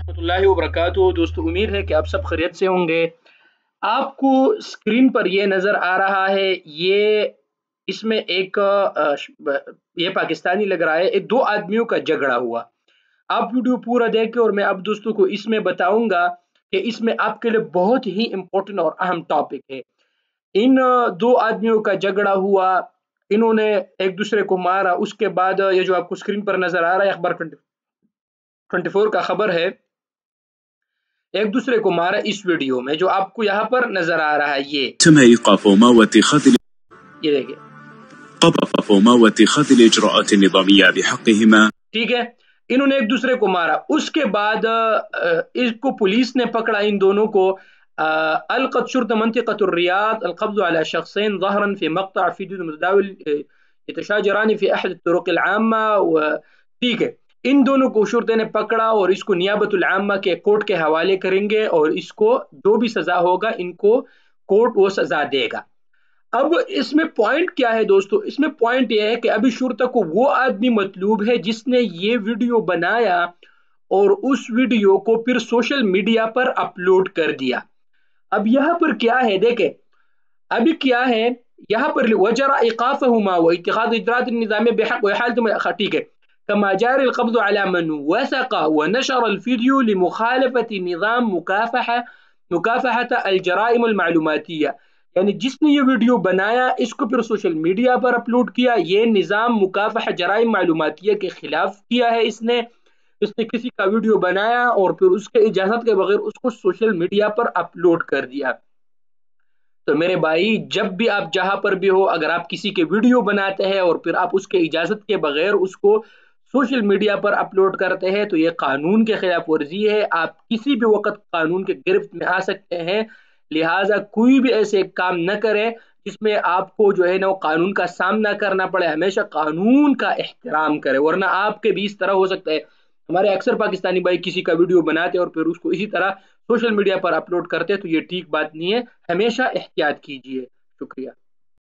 रहमतुल्लाहि व बरकातुहू। दोस्तों, उम्मीद है कि आप सब खैरियत से होंगे। आपको स्क्रीन पर ये नज़र आ रहा है, इसमें ये पाकिस्तानी लग रहा है, ये 2 आदमियों का झगड़ा हुआ। आप वीडियो पूरा देखें और मैं अब दोस्तों को इसमें बताऊँगा कि इसमें आपके लिए बहुत ही इम्पोर्टेंट और अहम टॉपिक है। इन 2 आदमियों का झगड़ा हुआ, इन्होंने एक-दूसरे को मारा, उसके बाद ये जो आपको स्क्रीन पर नज़र आ रहा है, अखबार 24 का खबर है, एक दूसरे को मारा इस वीडियो में जो आपको यहाँ पर नजर आ रहा है। تم إيقاف وما واتخاذ ये देखिए, قذف وما واتخاذ الإجراءات النظامية بحقهما. ठीक है, इन्होंने एक दूसरे को मारा। उसके बाद इसको पुलिस ने पकड़ा, इन दोनों को। अलकत शुर्ता मंतिक़तुर रियाद अलक़ब्ज़ अला शख़्सैन ज़हरन फ़ी मक़तअ फ़ीडियो मुतदाविल यतशाजरान फ़ी अहद तुरुक़िल आम्मा। व ठीक है, इन दोनों को शुर्ता ने पकड़ा और इसको नियाबतुल आम्मा के कोर्ट के हवाले करेंगे और इसको जो भी सजा होगा इनको कोर्ट वो सजा देगा। अब इसमें पॉइंट क्या है दोस्तों? इसमें पॉइंट यह है कि अभी शुर्ता को वो आदमी मतलूब है जिसने ये वीडियो बनाया और उस वीडियो को फिर सोशल मीडिया पर अपलोड कर दिया। अब यहाँ पर क्या है देखें, अभी क्या है यहाँ पर वजरा इकाफहुमा व इत्तिखाद इजरात निज़ाम बिहक व हालत में, ठीक है, कमा जारी अलक़ब्ज़ अला मन वसक़ व नशर अलवीडियो लिमुखालफत निज़ाम मुकाफ़हत अलजराइम अलमालूमातिया। यानी जिसने ये वीडियो बनाया इसको फिर सोशल मीडिया पर अपलोड किया, ये निज़ाम मुकाफ़ह जराइम मालूमातिया के खिलाफ किया है। इसने किसी का वीडियो बनाया और फिर उसके इजाज़त के बगैर उसको सोशल मीडिया पर अपलोड कर दिया। तो मेरे भाई, जब भी आप जहां पर भी हो, अगर आप किसी के वीडियो बनाते हैं और फिर आप उसके इजाज़त के बगैर उसको सोशल मीडिया पर अपलोड करते हैं तो ये कानून के खिलाफ वर्जी है। आप किसी भी वक्त कानून के गिरफ्त में आ सकते हैं। लिहाजा कोई भी ऐसे काम न करें जिसमें आपको जो है ना वो कानून का सामना करना पड़े। हमेशा कानून का एहतराम करें, वरना आपके भी इस तरह हो सकता है। हमारे अक्सर पाकिस्तानी भाई किसी का वीडियो बनाते और फिर उसको इसी तरह सोशल मीडिया पर अपलोड करते, तो ये ठीक बात नहीं है। हमेशा एहतियात कीजिए। शुक्रिया।